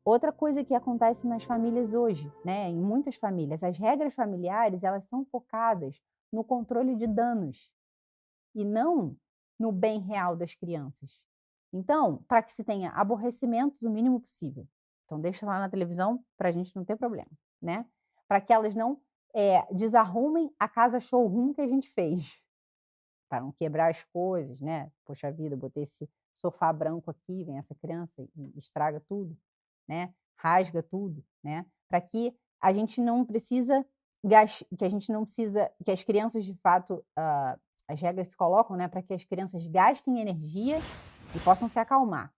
Outra coisa que acontece nas famílias hoje, né, em muitas famílias, as regras familiares, elas são focadas no controle de danos e não no bem real das crianças. Então, para que se tenha aborrecimentos o mínimo possível. Então deixa lá na televisão para a gente não ter problema, né. Para que elas não, desarrumem a casa showroom que a gente fez, para não quebrar as coisas, né. Poxa vida, botei esse sofá branco aqui, vem essa criança e estraga tudo, né, rasga tudo, né, para que a gente não precisa que a gente não precisa que as crianças de fato, as regras se colocam, né, para que as crianças gastem energia e possam se acalmar.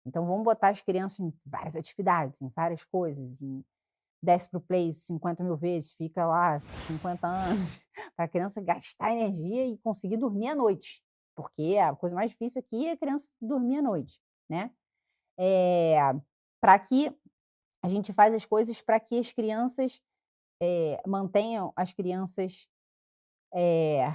Então vamos botar as crianças em várias atividades, em várias coisas, desce para o play 50.000 vezes, fica lá 50 anos, para a criança gastar energia e conseguir dormir à noite, porque a coisa mais difícil aqui é a criança dormir à noite, né. Eh, Pra que a gente faz as coisas para que as crianças, mantenham as crianças, eh,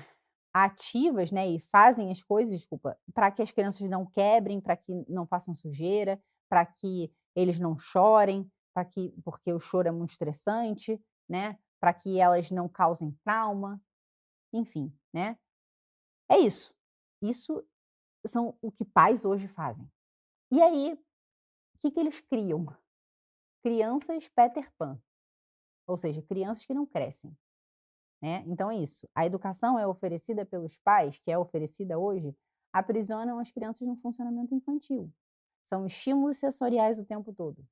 ativas, né, e fazem as coisas, desculpa, para que as crianças não quebrem, para que não façam sujeira, para que eles não chorem, para que porque o choro é muito estressante, né, para que elas não causem trauma, enfim, né. É isso. Isso são o que pais hoje fazem. E aí, o que que eles criam? Crianças Peter Pan, ou seja, crianças que não crescem. Né, então é isso, a educação é oferecida pelos pais, que é oferecida hoje, aprisionam as crianças no funcionamento infantil. São estímulos sensoriais o tempo todo.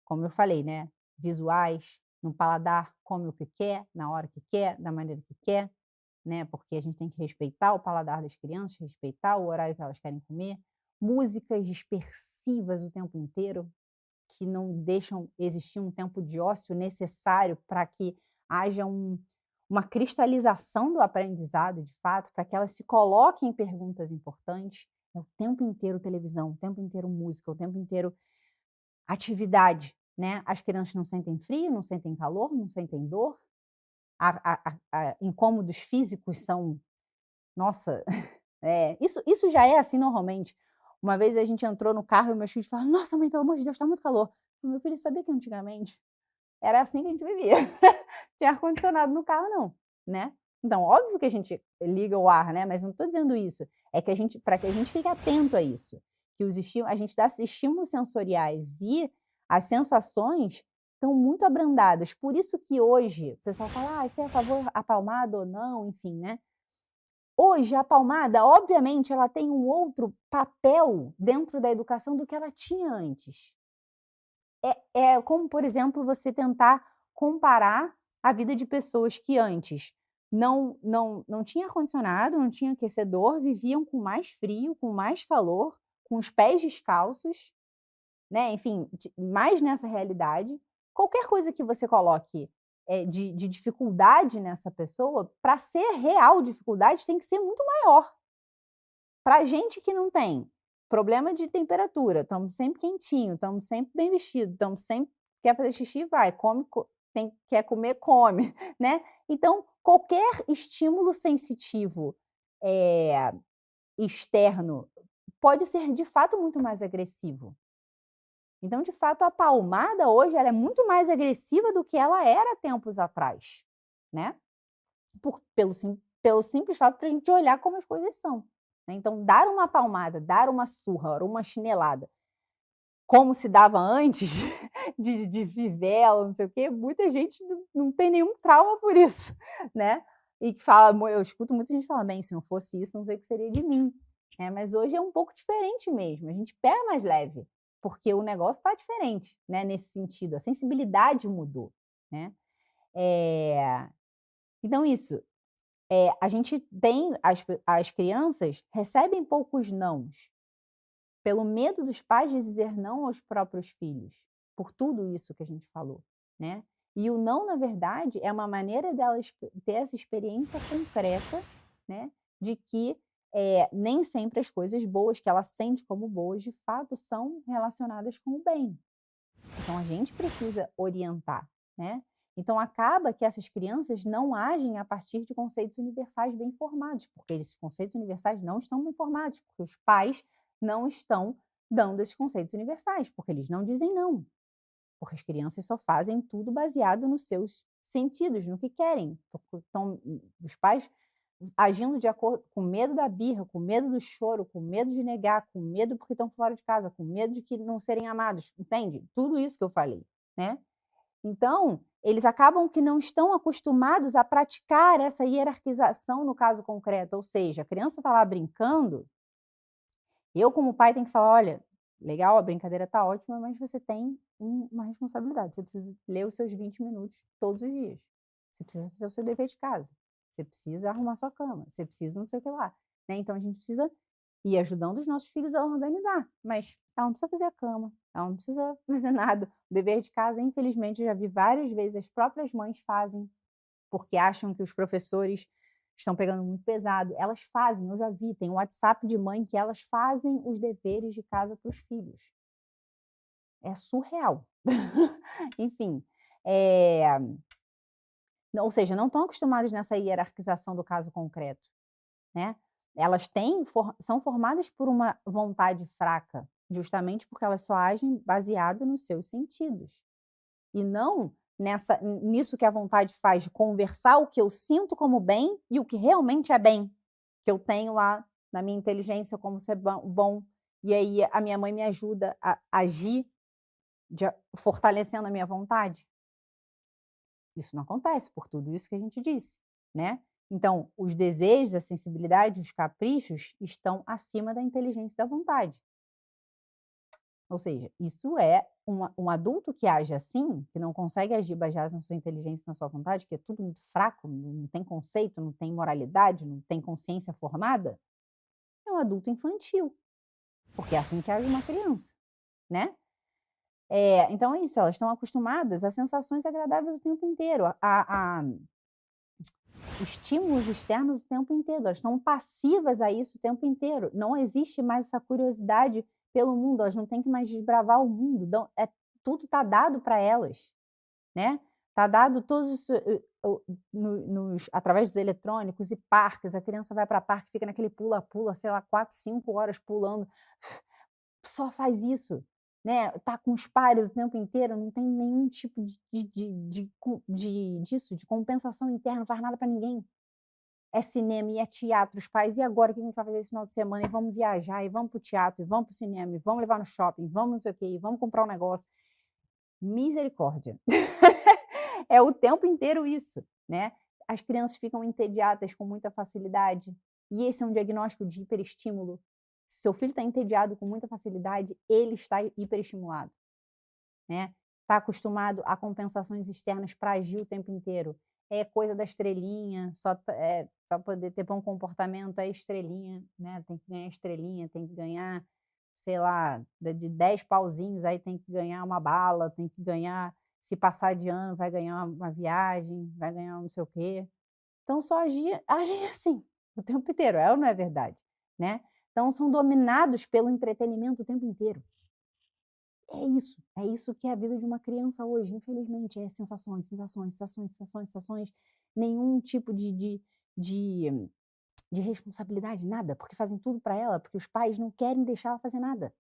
Como eu falei, né, visuais, no paladar, come o que quer, na hora que quer, da maneira que quer, né, porque a gente tem que respeitar o paladar das crianças, respeitar o horário que elas querem comer. Músicas dispersivas o tempo inteiro, que não deixam existir um tempo de ócio necessário para que haja uma cristalização do aprendizado, de fato, para que elas se coloquem em perguntas importantes. É o tempo inteiro televisão, o tempo inteiro música, o tempo inteiro atividade, né. As crianças não sentem frio, não sentem calor, não sentem dor, incômodos físicos são, nossa, isso já é assim normalmente. Uma vez a gente entrou no carro e meus filhos falaram: "Nossa mãe, pelo amor de Deus, está muito calor". Meu filho, sabia que antigamente era assim que a gente vivia. Tinha ar-condicionado no carro não, né. Então, óbvio que a gente liga o ar, né, mas não estou dizendo isso, é que a gente para que a gente fique atento a isso, que os estímu a gente dá estímulos sensoriais e as sensações estão muito abrandadas. Por isso que hoje o pessoal fala: "Ah, você é a favor a palmada ou não", enfim, né. Hoje a palmada, obviamente, ela tem um outro papel dentro da educação do que ela tinha antes. É como, por exemplo, você tentar comparar a vida de pessoas que antes não tinha ar-condicionado, não tinha aquecedor, viviam com mais frio, com mais calor, com os pés descalços, né, enfim, mais nessa realidade. Qualquer coisa que você coloque, de dificuldade nessa pessoa, para ser real dificuldade, tem que ser muito maior. Pra gente que não tem problema de temperatura, estamos sempre quentinho, estamos sempre bem vestido, estamos sempre quer fazer xixi, vai, come, quer comer, come, né. Então, qualquer estímulo sensitivo, eh, externo, pode ser de fato muito mais agressivo. Então, de fato, a palmada hoje ela é muito mais agressiva do que ela era tempos atrás, né. Pelo simples fato para a gente olhar como as coisas são, né. Então dar uma palmada, dar uma surra ou uma chinelada, como se dava antes de fivela, não sei o quê, muita gente não tem nenhum trauma por isso, né. E que fala eu escuto muita gente falar: "Bem, se não fosse isso, não sei o que seria de mim", mas hoje é um pouco diferente mesmo, a gente pega mais leve, porque o negócio está diferente, né, nesse sentido, a sensibilidade mudou, né. Eh, então isso, a gente tem as crianças recebem poucos nãos, pelo medo dos pais de dizer não aos próprios filhos, por tudo isso que a gente falou, né. E o não, na verdade, é uma maneira delas ter essa experiência concreta, né, de que, nem sempre as coisas boas que ela sente como boas, de fato, são relacionadas com o bem. Então a gente precisa orientar, né. Então acaba que essas crianças não agem a partir de conceitos universais bem formados, porque esses conceitos universais não estão bem formados, porque os pais não estão dando esses conceitos universais, porque eles não dizem não. porque as crianças só fazem tudo baseado nos seus sentidos, no que querem. Então, os pais agindo de acordo com medo da birra, com medo do choro, com medo de negar, com medo porque estão fora de casa, com medo de que não serem amados, entende? Tudo isso que eu falei, né? Então, eles acabam que não estão acostumados a praticar essa hierarquização no caso concreto, ou seja, a criança está lá brincando, eu como pai tenho que falar: "Olha, legal, a brincadeira está ótima, mas você tem uma responsabilidade, você precisa ler os seus 20 minutos todos os dias, você precisa fazer o seu dever de casa, você precisa arrumar sua cama, você precisa não sei o que lá", né, então a gente precisa ir ajudando os nossos filhos a organizar, mas ela não precisa fazer a cama, ela não precisa fazer nada. O dever de casa, infelizmente, eu já vi várias vezes as próprias mães fazem, porque acham que os professores estão pegando muito pesado. Elas fazem, eu já vi, tem um WhatsApp de mãe que elas fazem os deveres de casa para os filhos. É surreal. Enfim, eh, ou seja, não estão acostumadas nessa hierarquização do caso concreto, né. Elas são formadas por uma vontade fraca, justamente porque elas só agem baseado nos seus sentidos. E não nisso que a vontade faz de conversar o que eu sinto como bem e o que realmente é bem, que eu tenho lá na minha inteligência como ser bom, e aí a minha mãe me ajuda a agir fortalecendo a minha vontade. Isso não acontece por tudo isso que a gente disse, né. Então, os desejos, a sensibilidade, os caprichos estão acima da inteligência e da vontade. Ou seja, isso é um adulto que age assim, que não consegue agir baseado na sua inteligência e na sua vontade, que é tudo muito fraco, não tem conceito, não tem moralidade, não tem consciência formada, é um adulto infantil, porque é assim que age uma criança, né. Então é isso, elas estão acostumadas a sensações agradáveis o tempo inteiro, a estímulos externos o tempo inteiro, elas são passivas a isso o tempo inteiro, não existe mais essa curiosidade pelo mundo, elas não têm que mais desbravar o mundo, tudo está dado para elas, né, está dado todos os o no nos através dos eletrônicos e parques, a criança vai para parque, fica naquele pula-pula, sei lá, 4, 5 horas pulando, só faz isso, né, tá com os pares o tempo inteiro, não tem nenhum tipo de compensação interna, não faz nada para ninguém. É cinema e é teatro, os pais: "E agora, o que a gente vai fazer esse final de semana? E vamos viajar, e vamos para o teatro, e vamos para o cinema, e vamos levar no shopping, vamos não sei o quê, e vamos comprar um negócio". Misericórdia. É o tempo inteiro isso, né. As crianças ficam entediadas com muita facilidade, e esse é um diagnóstico de hiperestímulo. Se seu filho está entediado com muita facilidade, ele está hiperestimulado, né. Está acostumado a compensações externas para agir o tempo inteiro. É coisa da estrelinha, pra poder ter bom comportamento é estrelinha, né, tem que ganhar estrelinha, tem que ganhar, sei lá, de 10 pauzinhos, aí tem que ganhar uma bala, tem que ganhar, se passar de ano vai ganhar uma viagem, vai ganhar não sei o quê. Então só agem assim, o tempo inteiro, é ou não é verdade, né. Então são dominados pelo entretenimento o tempo inteiro. É isso que é a vida de uma criança hoje, infelizmente, é sensações, sensações, sensações, sensações, sensações, nenhum tipo de de responsabilidade, nada, porque fazem tudo para ela, porque os pais não querem deixar ela fazer nada.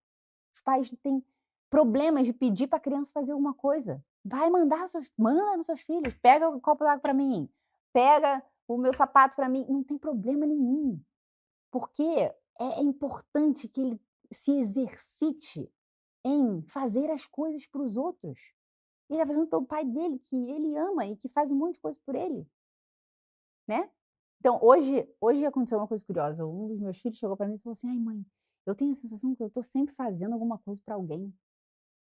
Os pais têm problemas de pedir para a criança fazer alguma coisa. Vai mandar manda nos seus filhos, pega o copo d'água para mim, pega o meu sapato para mim, não tem problema nenhum, porque é importante que ele se exercite em fazer as coisas para os outros. Ele está fazendo pelo pai dele, que ele ama e que faz um monte de coisa por ele, né. Então hoje aconteceu uma coisa curiosa, um dos meus filhos chegou para mim e falou assim: "Ai mãe, eu tenho a sensação que eu estou sempre fazendo alguma coisa para alguém".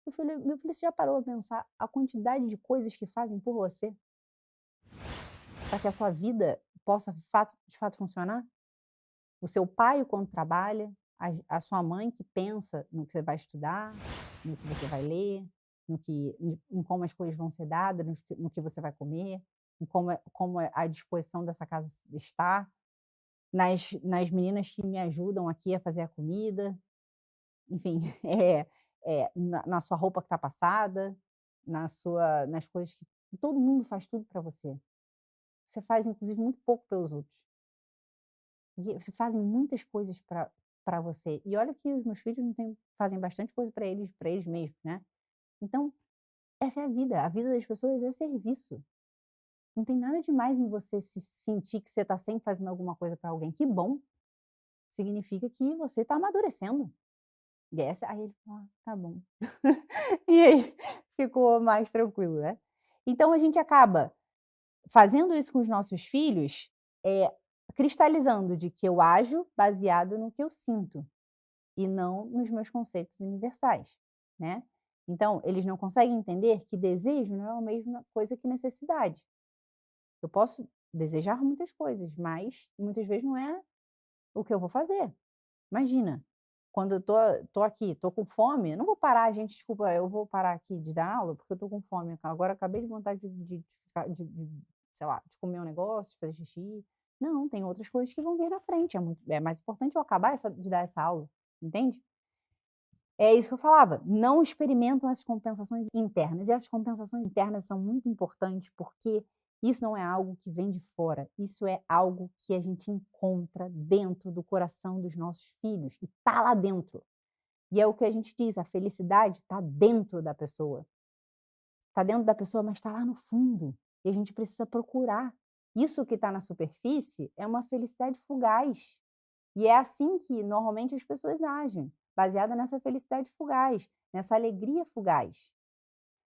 Eu falei: "Meu filho, você já parou para pensar a quantidade de coisas que fazem por você, para que a sua vida possa de fato funcionar?" O seu pai, o quanto trabalha, a sua mãe que pensa no que você vai estudar, no que você vai ler, em como as coisas vão ser dadas, no que você vai comer, em como a disposição dessa casa está, nas meninas que me ajudam aqui a fazer a comida, enfim, na sua roupa que está passada, nas coisas que todo mundo faz tudo para você. Você faz inclusive muito pouco pelos outros. E você fazem muitas coisas para você. E olha que os meus filhos não têm fazem bastante coisa para eles mesmos, né. Então, Essa é a vida das pessoas é serviço. Não tem nada de mais em você se sentir que você está sempre fazendo alguma coisa para alguém. Que bom, significa que você está amadurecendo. E essa aí ele falou: "Ah, tá bom". E aí ficou mais tranquilo, né. Então a gente acaba fazendo isso com os nossos filhos, cristalizando de que eu ajo baseado no que eu sinto, e não nos meus conceitos universais, né. Então, eles não conseguem entender que desejo não é a mesma coisa que necessidade. Eu posso desejar muitas coisas, mas muitas vezes não é o que eu vou fazer. Imagina, quando eu tô aqui, tô com fome, eu não vou parar: "Gente, desculpa, eu vou parar aqui de dar aula, porque eu tô com fome, agora eu acabei de vontade de ficar sei lá, de comer um negócio, de fazer xixi". Não, tem outras coisas que vão vir na frente, é mais importante eu acabar de dar essa aula, entende? É isso que eu falava, não experimentam essas compensações internas, e essas compensações internas são muito importantes, porque isso não é algo que vem de fora, isso é algo que a gente encontra dentro do coração dos nossos filhos, e tá lá dentro. E é o que a gente diz, a felicidade está dentro da pessoa. Está dentro da pessoa, mas está lá no fundo, e a gente precisa procurar. Isso que está na superfície é uma felicidade fugaz. E é assim que normalmente as pessoas agem, baseada nessa felicidade fugaz, nessa alegria fugaz.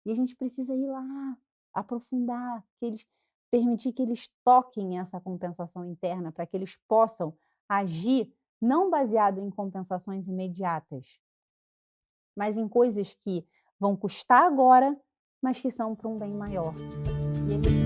E a gente precisa ir lá, aprofundar, permitir que eles toquem essa compensação interna, para que eles possam agir não baseado em compensações imediatas, mas em coisas que vão custar agora, mas que são para um bem maior. E